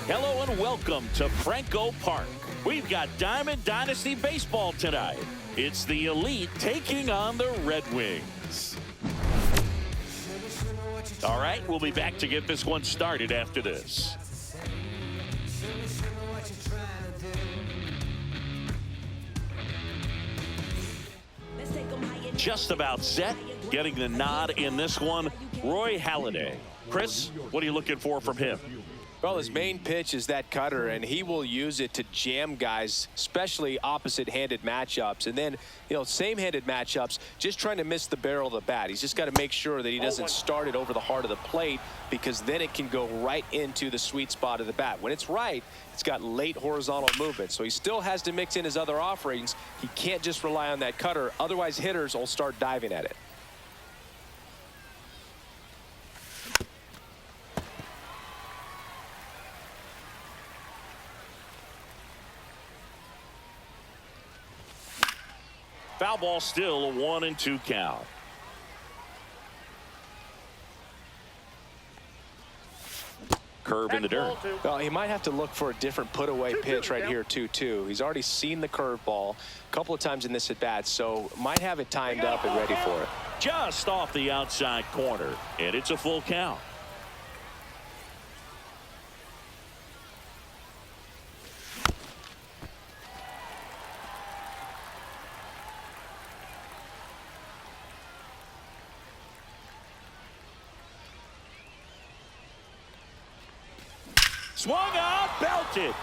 Hello and welcome to Franco Park. We've got Diamond Dynasty Baseball tonight. It's the Elite taking on the Red Wings. All right, we'll be back to get this one started after this. Just about set, getting the nod in this one, Roy Halladay. Chris, what are you looking for from him? Well, his main pitch is that cutter, and he will use it to jam guys, especially opposite-handed matchups. And then, same-handed matchups, just trying to miss the barrel of the bat. He's just got to make sure that he doesn't start it over the heart of the plate, because then it can go right into the sweet spot of the bat. When it's right, it's got late horizontal movement. So he still has to mix in his other offerings. He can't just rely on that cutter. Otherwise, hitters will start diving at it. Foul ball, still a 1-2 count. Curve in the dirt. Well, he might have to look for a different put-away pitch right here, 2-2. He's already seen the curveball a couple of times in this at-bat, so might have it timed up and ready for it. Just off the outside corner, and it's a full count. Swung on, belted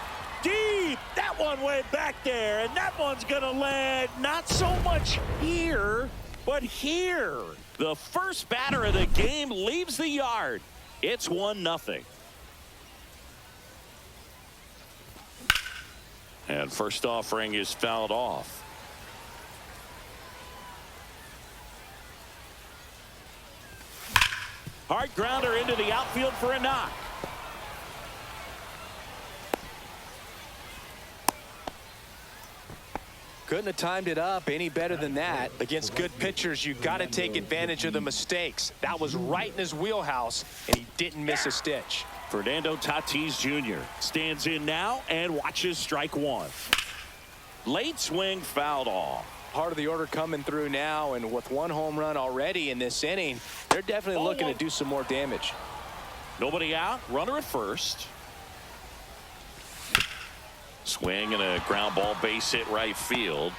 deep. That one way back there, and that one's gonna land not so much here, but here. The first batter of the game leaves the yard. It's 1-0. And first offering is fouled off. Hard grounder into the outfield for a knock. Couldn't have timed it up any better than that. Against good pitchers, you got to take advantage of the mistakes. That was right in his wheelhouse, and he didn't miss a stitch. Fernando Tatis Jr. stands in now and watches strike one. Late swing fouled off. Part of the order coming through now, and with one home run already in this inning, they're definitely looking to do some more damage. Nobody out, runner at first. Swing and a ground ball, base hit right field.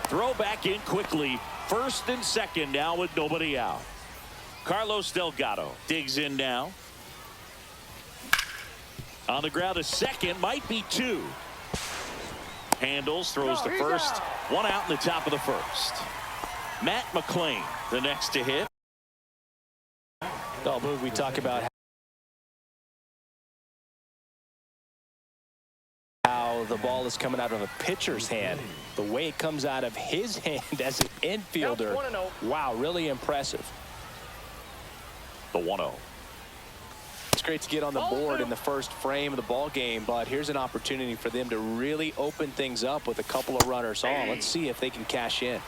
Throw back in quickly. First and second now with nobody out. Carlos Delgado digs in now. On the ground, a second, might be two. Handles, throws to first. One out in the top of the first. Matt McClain, the next to hit. Oh, move we talk about how the ball is coming out of a pitcher's hand. The way it comes out of his hand as an infielder. Wow, really impressive. The 1-0. It's great to get on the board in the first frame of the ball game, but here's an opportunity for them to really open things up with a couple of runners on. Let's see if they can cash in.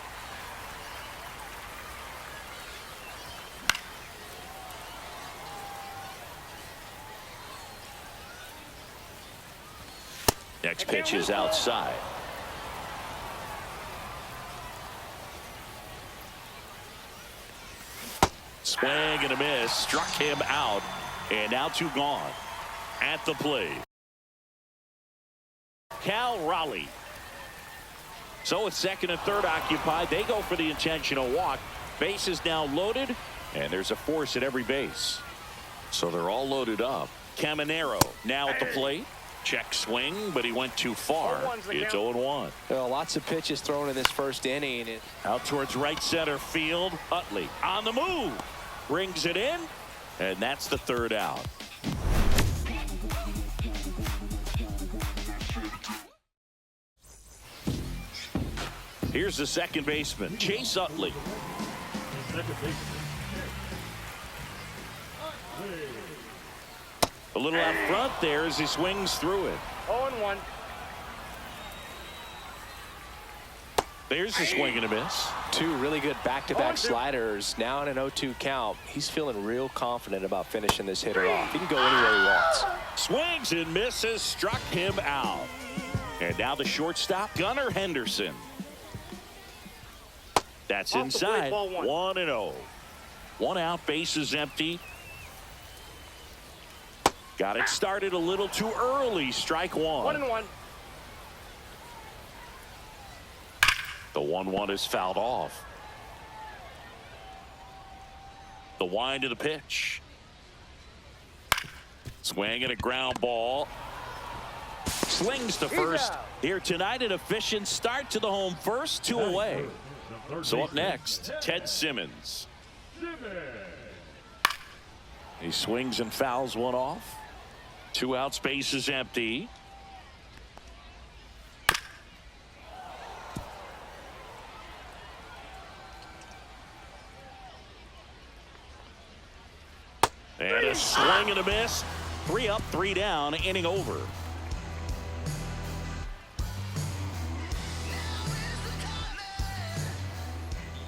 Next pitch is outside. Swing and a miss. Struck him out. And now two gone. At the plate, Cal Raleigh. So with second and third occupied, they go for the intentional walk. Base is now loaded, and there's a force at every base. So they're all loaded up. Caminero now at the plate. Check swing, but he went too far. It's 0-1. Well, lots of pitches thrown in this first inning. Out towards right center field. Utley on the move. Brings it in, and that's the third out. Here's the second baseman, Chase Utley. A little out front there as he swings through it. 0-1. There's a swing and a miss. Two really good back-to-back sliders. Now in an 0-2 count. He's feeling real confident about finishing this hitter off. He can go anywhere he wants. Swings and misses, struck him out. And now the shortstop, Gunnar Henderson. That's inside. 1-0. One out, bases empty. Got it started a little too early. Strike one. 1-1. The 1-1 is fouled off. The wind of the pitch. Swing and a ground ball. Slings to first. Here tonight, an efficient start to the home first, 2 away. So up next, Ted Simmons. He swings and fouls one off. 2 outs, bases empty. And a swing and a miss. 3 up, 3 down, inning over.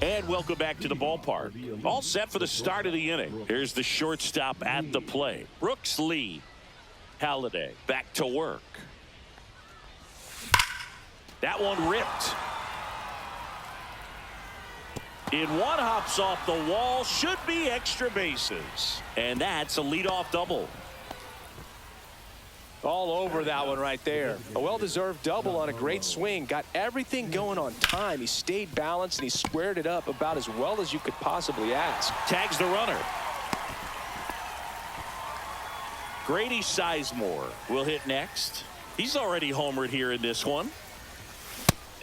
And welcome back to the ballpark. All set for the start of the inning. Here's the shortstop at the plate. Brooks Lee. Halladay back to work. That one ripped. In one, hops off the wall, should be extra bases. And that's a leadoff double. All over that one right there. A well-deserved double on a great swing. Got everything going on time. He stayed balanced and he squared it up about as well as you could possibly ask. Tags the runner. Grady Sizemore will hit next. He's already homered here in this one.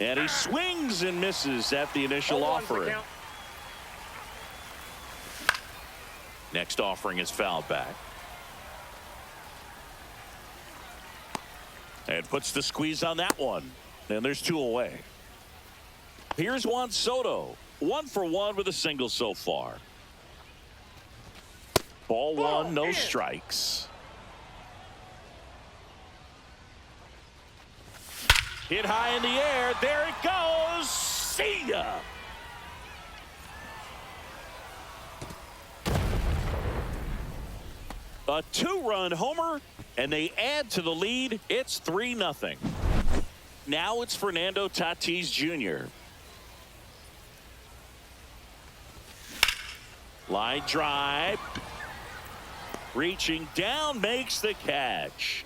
And he swings and misses at the initial offering. Next offering is fouled back. And puts the squeeze on that one. And there's 2 away. Here's Juan Soto. 1 for 1 with a single so far. Ball 1, no strikes. Hit high in the air. There it goes. See ya. A 2-run homer, and they add to the lead. It's 3-0. Now it's Fernando Tatis Jr. Line drive. Reaching down, makes the catch.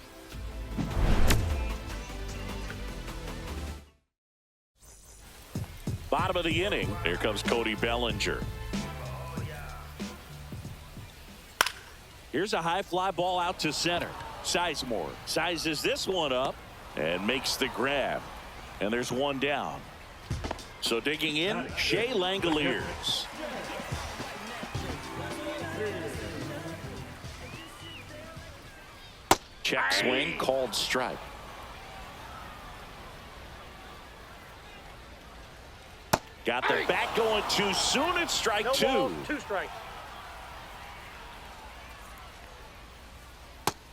Bottom of the inning. Here comes Cody Bellinger. Here's a high fly ball out to center. Sizemore sizes this one up and makes the grab. And there's 1 down. So digging in, Shea Langoliers. Check swing, called strike. Got the bat going too soon. It's strike 2. 2 strikes.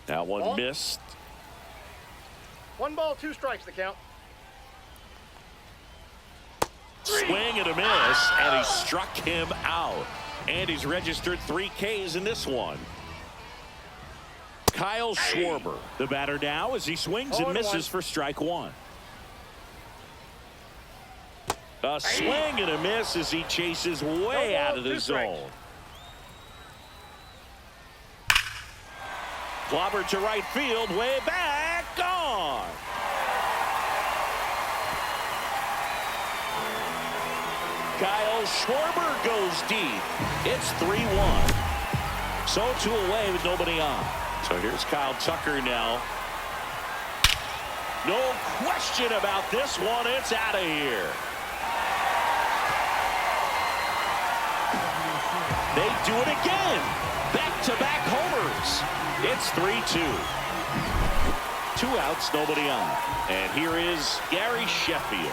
That one missed. 1 ball, 2 strikes the count. Swing and a miss, and he struck him out. And he's registered 3 Ks in this one. Kyle Schwarber, the batter now, as he swings and misses for strike 1. A swing and a miss as he chases way out of the zone. Clobber to right field, way back, gone. Kyle Schwarber goes deep. It's 3-1. So 2 away with nobody on. So here's Kyle Tucker now. No question about this one. It's out of here. They do it again. Back-to-back homers. It's 3-2. 2 outs, nobody on. And here is Gary Sheffield.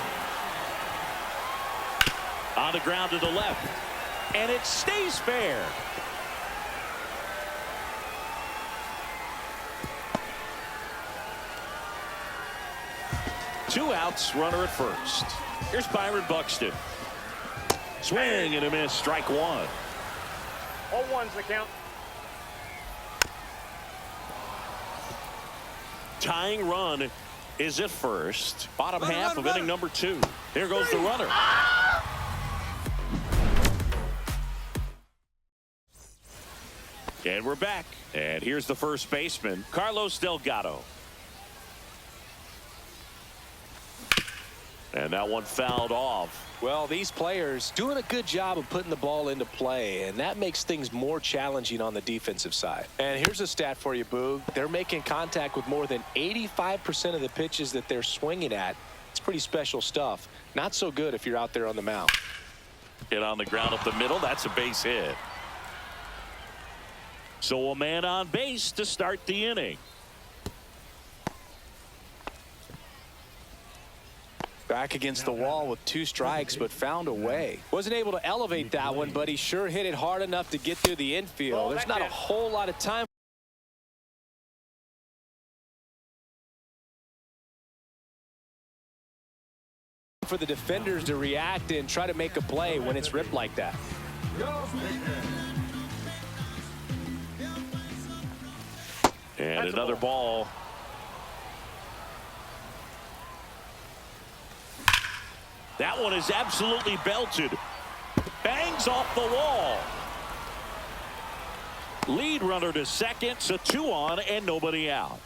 On the ground to the left. And it stays fair. 2 outs, runner at first. Here's Byron Buxton. Swing and a miss, strike 1. 0-1's the count. Tying run is at first. Bottom half of inning number 2. Here goes the runner. And we're back. And here's the first baseman, Carlos Delgado. And that one fouled off. Well, these players doing a good job of putting the ball into play, and that makes things more challenging on the defensive side. And here's a stat for you, Boog. They're making contact with more than 85% of the pitches that they're swinging at. It's pretty special stuff. Not so good if you're out there on the mound. Hit on the ground up the middle. That's a base hit. So a man on base to start the inning. Back against the wall with 2 strikes, but found a way. Wasn't able to elevate that one, but he sure hit it hard enough to get through the infield. There's not a whole lot of time for the defenders to react and try to make a play when it's ripped like that. And another ball. That one is absolutely belted. Bangs off the wall. Lead runner to second, so 2 on and nobody out.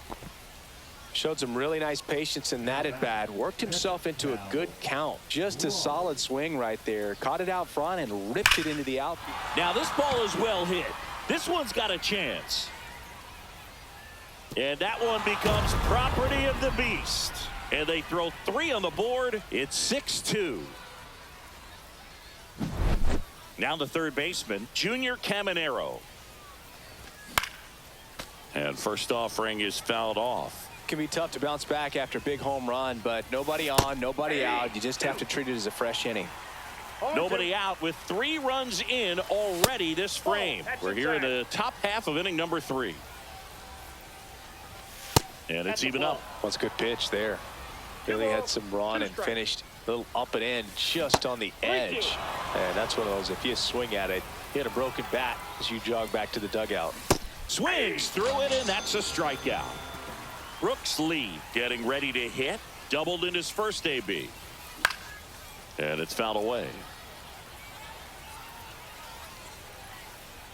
Showed some really nice patience in that at bat. Worked himself into a good count. Just a solid swing right there. Caught it out front and ripped it into the outfield. Now this ball is well hit. This one's got a chance. And that one becomes property of the beast. And they throw 3 on the board. It's 6-2. Now the third baseman, Junior Caminero. And first offering is fouled off. Can be tough to bounce back after a big home run, but nobody on, nobody out. You just have to treat it as a fresh inning. Nobody out with 3 runs in already this frame. We're here in the top half of inning number 3. And it's even up. That's a good pitch there. Really had some run and finished a little up and in just on the edge. And that's one of those, if you swing at it, you hit a broken bat as you jog back to the dugout. Swings through it, and that's a strikeout. Brooks Lee getting ready to hit. Doubled in his first AB. And it's fouled away.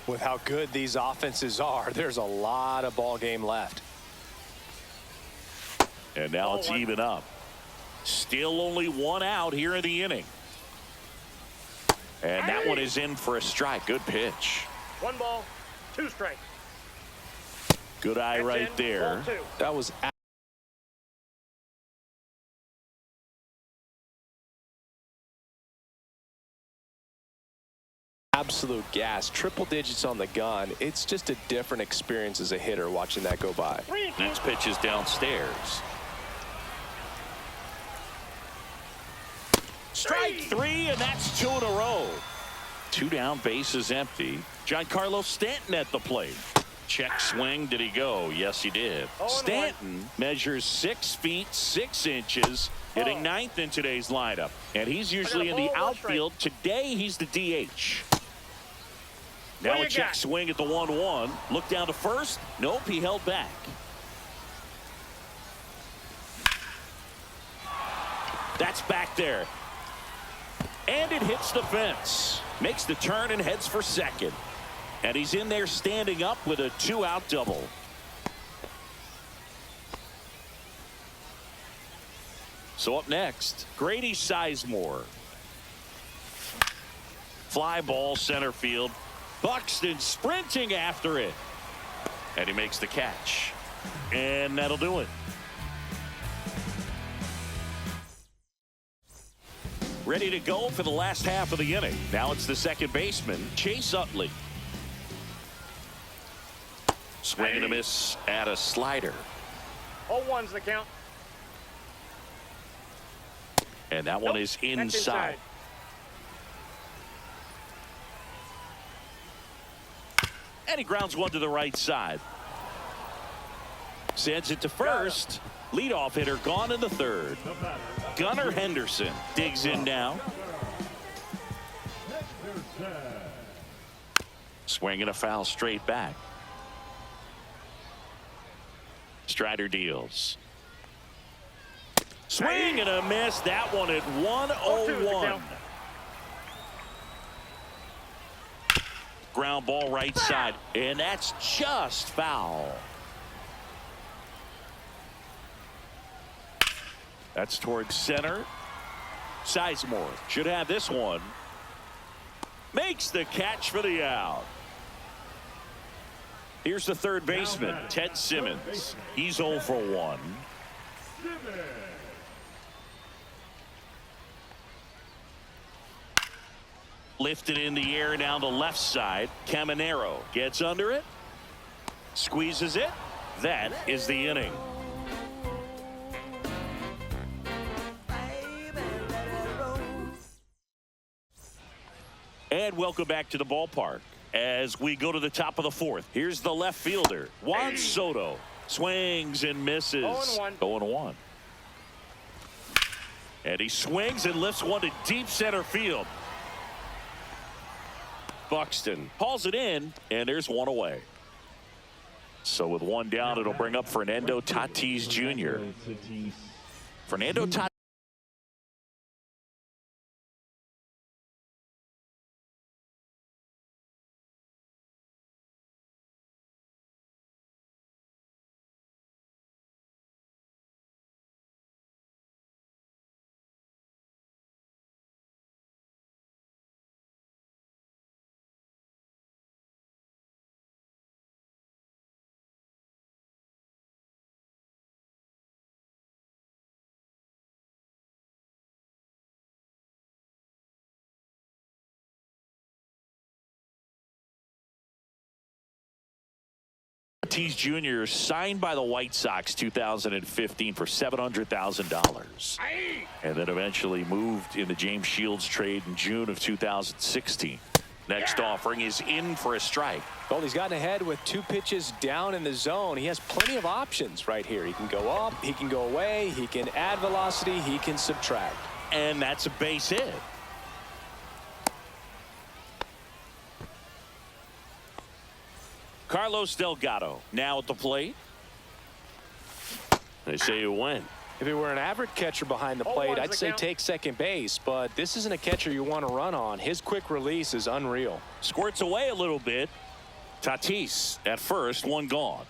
With how good these offenses are, there's a lot of ball game left. And now it's even up. Still only 1 out here in the inning. And that one is in for a strike. Good pitch. 1 ball, 2 strikes. Good eye right there. That was absolute gas. Triple digits on the gun. It's just a different experience as a hitter watching that go by. Next pitch is downstairs. Strike 3, and that's 2 in a row. 2 down, bases empty. Giancarlo Stanton at the plate. Check swing. Did he go? Yes, he did. Stanton measures 6 feet 6 inches, hitting 9th in today's lineup. And he's usually in the outfield. Today, he's the DH. Now a check swing at the 1-1. Look down to first. Nope, he held back. That's back there. And it hits the fence. Makes the turn and heads for second. And he's in there standing up with a 2-out double. So up next, Grady Sizemore. Fly ball center field. Buxton sprinting after it. And he makes the catch. And that'll do it. Ready to go for the last half of the inning. Now it's the second baseman, Chase Utley. Swing and a miss at a slider. 0-1's the count. And that one is inside. And he grounds one to the right side. Sends it to first. Leadoff hitter gone in the third. Gunnar Henderson digs in now. Swinging a foul straight back. Strider deals. Swing and a miss. That one at 101. Ground ball right side. And that's just foul. That's towards center. Sizemore should have this one. Makes the catch for the out. Here's the third baseman, Ted Simmons. He's 0 for 1. Lifted in the air down the left side. Caminero gets under it. Squeezes it. That is the inning. And welcome back to the ballpark as we go to the top of the fourth. Here's the left fielder, Juan Soto. Swings and misses. 0-1. And he swings and lifts one to deep center field. Buxton hauls it in, and there's one away. So with one down, it'll bring up Fernando Tatis Jr. Fernando Tatis. Tatis Jr. signed by the White Sox 2015 for $700,000 and then eventually moved in the James Shields trade in June of 2016. Next offering is in for a strike. Well, he's gotten ahead with 2 pitches down in the zone. He has plenty of options right here. He can go up, he can go away, he can add velocity, he can subtract. And that's a base hit. Carlos Delgado now at the plate. They say you win. If he were an average catcher behind the plate, I'd say take second base, but this isn't a catcher you want to run on. His quick release is unreal. Squirts away a little bit. Tatis at first, one gone.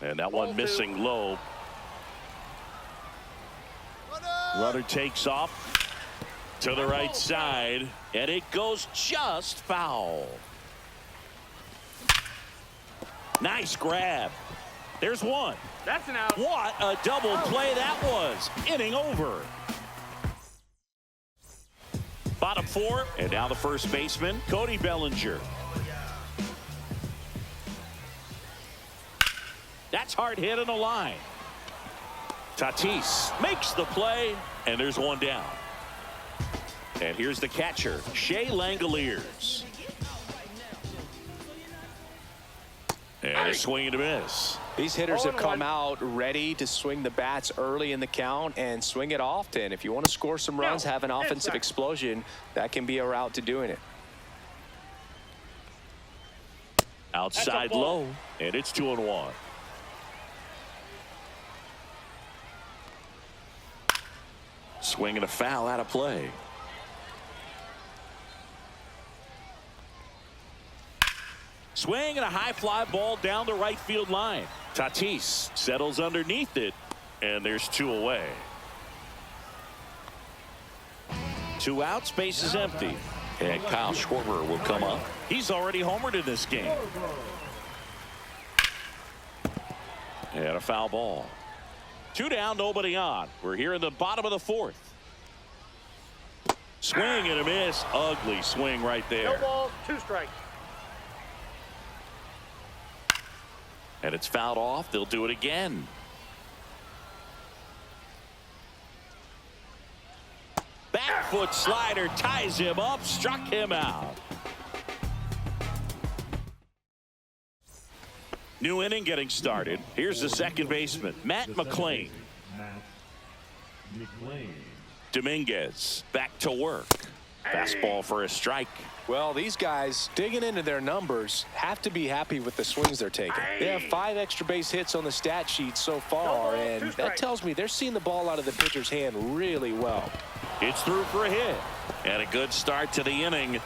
And that one missing low. Runner takes off to the right side, and it goes just foul. Nice grab. There's one. That's an out. What a double play that was. Inning over. Bottom 4, and now the first baseman, Cody Bellinger. That's hard hit in the line. Tatis makes the play, and there's one down. And here's the catcher, Shea Langoliers. And a swing and a miss. These hitters have come out ready to swing the bats early in the count and swing it often. If you want to score some runs, have an offensive explosion, that can be a route to doing it. Outside low, and it's 2-1. Swing and a foul out of play. Swing and a high fly ball down the right field line. Tatis settles underneath it, and there's 2 away. 2 outs, base is empty. And Kyle Schwarber will come up. He's already homered in this game. And a foul ball. 2 down, nobody on. We're here in the bottom of the 4th. Swing and a miss. Ugly swing right there. No balls, 2 strikes. And it's fouled off. They'll do it again. Back foot slider ties him up, struck him out. New inning getting started. Here's the second baseman, Matt McLean. Dominguez back to work. Fastball for a strike. Well, these guys digging into their numbers have to be happy with the swings they're taking. They have 5 extra base hits on the stat sheet so far, and that tells me they're seeing the ball out of the pitcher's hand really well. It's through for a hit. And a good start to the inning.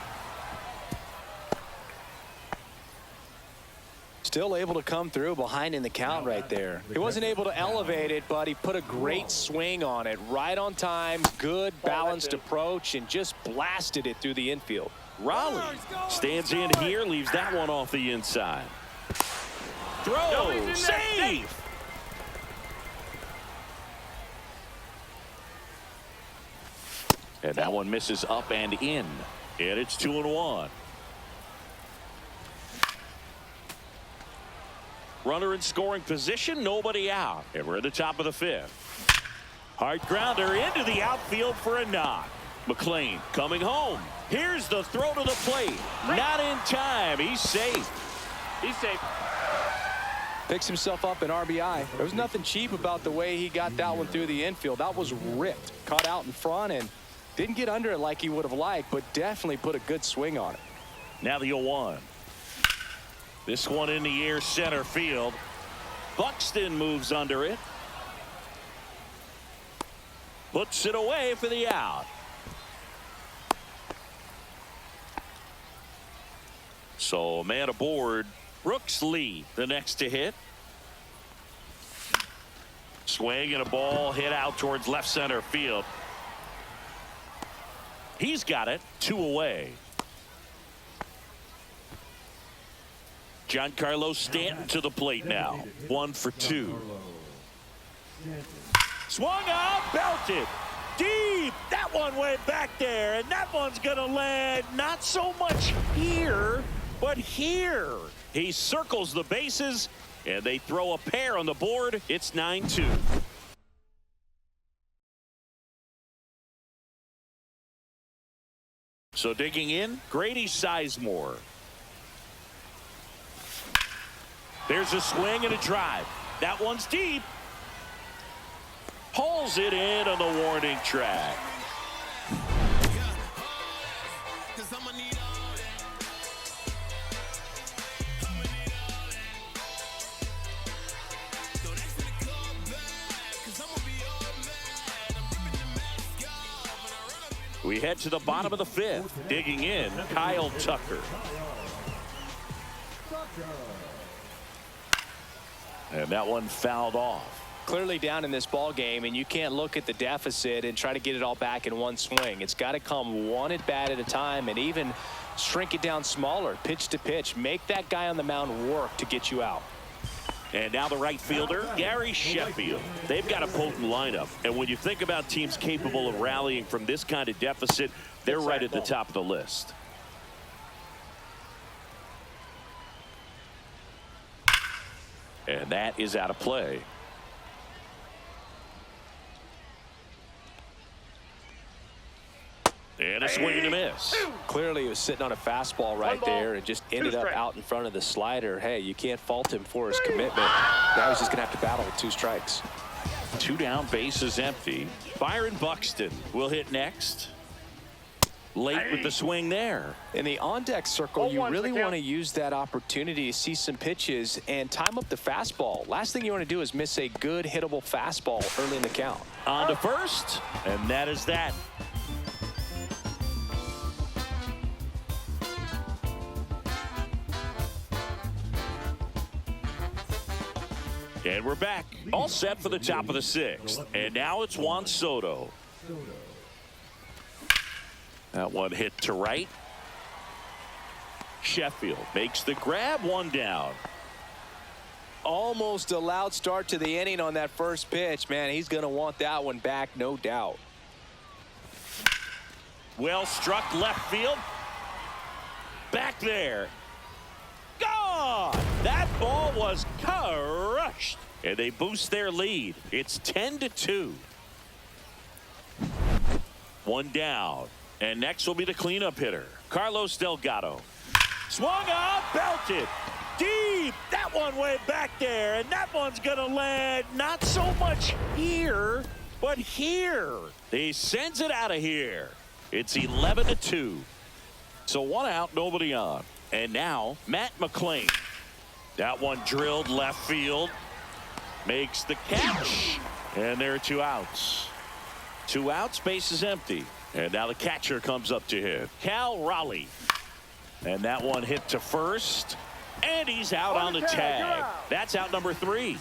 Still able to come through behind in the count right there. He wasn't able to elevate it, but he put a great swing on it. Right on time, good balanced approach, and just blasted it through the infield. Raleigh stands in here, leaves that one off the inside. Throw, safe. And that one misses up and in. And it's 2-1. Runner in scoring position, nobody out. And we're at the top of the 5th. Hard grounder into the outfield for a knock. McLean coming home. Here's the throw to the plate. Not in time. He's safe. He's safe. Picks himself up an RBI. There was nothing cheap about the way he got that one through the infield. That was ripped. Caught out in front and didn't get under it like he would have liked, but definitely put a good swing on it. Now the 0-1. This one in the air, center field. Buxton moves under it. Puts it away for the out. So man aboard. Brooks Lee, the next to hit. Swing and a ball hit out towards left center field. He's got it. 2 away. Giancarlo Stanton to the plate now. 1 for 2. Swung up, belted. Deep. That one went back there, and that one's going to land not so much here, but here. He circles the bases, and they throw a pair on the board. It's 9-2. So digging in, Grady Sizemore. There's a swing and a drive. That one's deep. Pulls it in on the warning track. We head to the bottom of the 5th. Digging in, Kyle Tucker. And that one fouled off. Clearly down in this ball game, and you can't look at the deficit and try to get it all back in one swing. It's got to come one at bat at a time, and even shrink it down smaller, pitch to pitch. Make that guy on the mound work to get you out. And now the right fielder, Gary Sheffield. They've got a potent lineup. And when you think about teams capable of rallying from this kind of deficit, they're right at the top of the list. And that is out of play. And a swing and a miss. Clearly, he was sitting on a fastball right there and just ended up out in front of the slider. Hey, you can't fault him for his commitment. Now he's just going to have to battle with 2 strikes. 2 down, bases empty. Byron Buxton will hit next. Late with the swing there. In the on-deck circle, you really want to use that opportunity to see some pitches and time up the fastball. Last thing you want to do is miss a good hittable fastball early in the count. On to first, and that is that. And we're back, all set for the top of the 6th. And now it's Juan Soto. That one hit to right. Sheffield makes the grab, 1 down. Almost a loud start to the inning on that first pitch. Man, he's going to want that one back, no doubt. Well struck left field. Back there. Gone! That ball was crushed. And they boost their lead. It's 10-2. 1 down. And next will be the cleanup hitter, Carlos Delgado. Swung up, belted. Deep. deep. That one way back there, and that one's going to land not so much here, but here. He sends it out of here. It's 11-2. So 1 out, nobody on. And now Matt McClain. That one drilled left field. Makes the catch. And there are 2 outs. 2 outs, base is empty. And now the catcher comes up to hit. Cal Raleigh. And that one hit to first. And he's out on the tag. That's out number 3.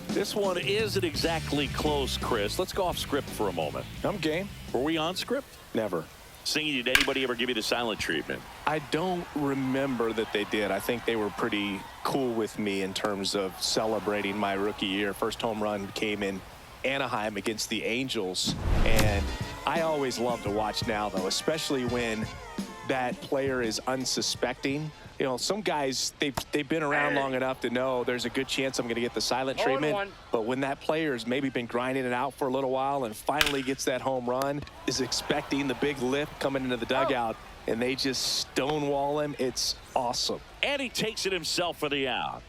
This one isn't exactly close, Chris. Let's go off script for a moment. I'm game. Were we on script? Never. Singing, did anybody ever give you the silent treatment? I don't remember that they did. I think they were pretty cool with me in terms of celebrating my rookie year. First home run came in Anaheim against the Angels. And I always love to watch now, though, especially when that player is unsuspecting. You know, some guys, they've been around long enough to know there's a good chance I'm going to get the silent treatment. But when that player's maybe been grinding it out for a little while and finally gets that home run, is expecting the big lift coming into the dugout, and they just stonewall him, it's awesome. And he takes it himself for the out.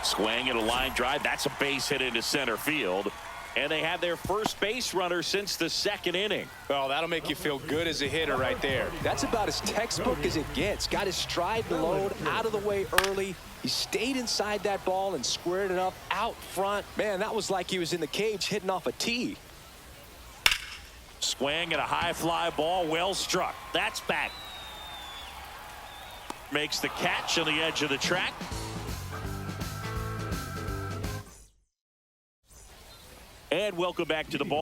Swing and a line drive. That's a base hit into center field. And they have their first base runner since the 2nd inning. Oh, that'll make you feel good as a hitter right there. That's about as textbook as it gets. Got his stride and load out of the way early. He stayed inside that ball and squared it up out front. Man, that was like he was in the cage hitting off a tee. Swing and a high fly ball, well struck. That's back. Makes the catch on the edge of the track. And welcome back to the ball.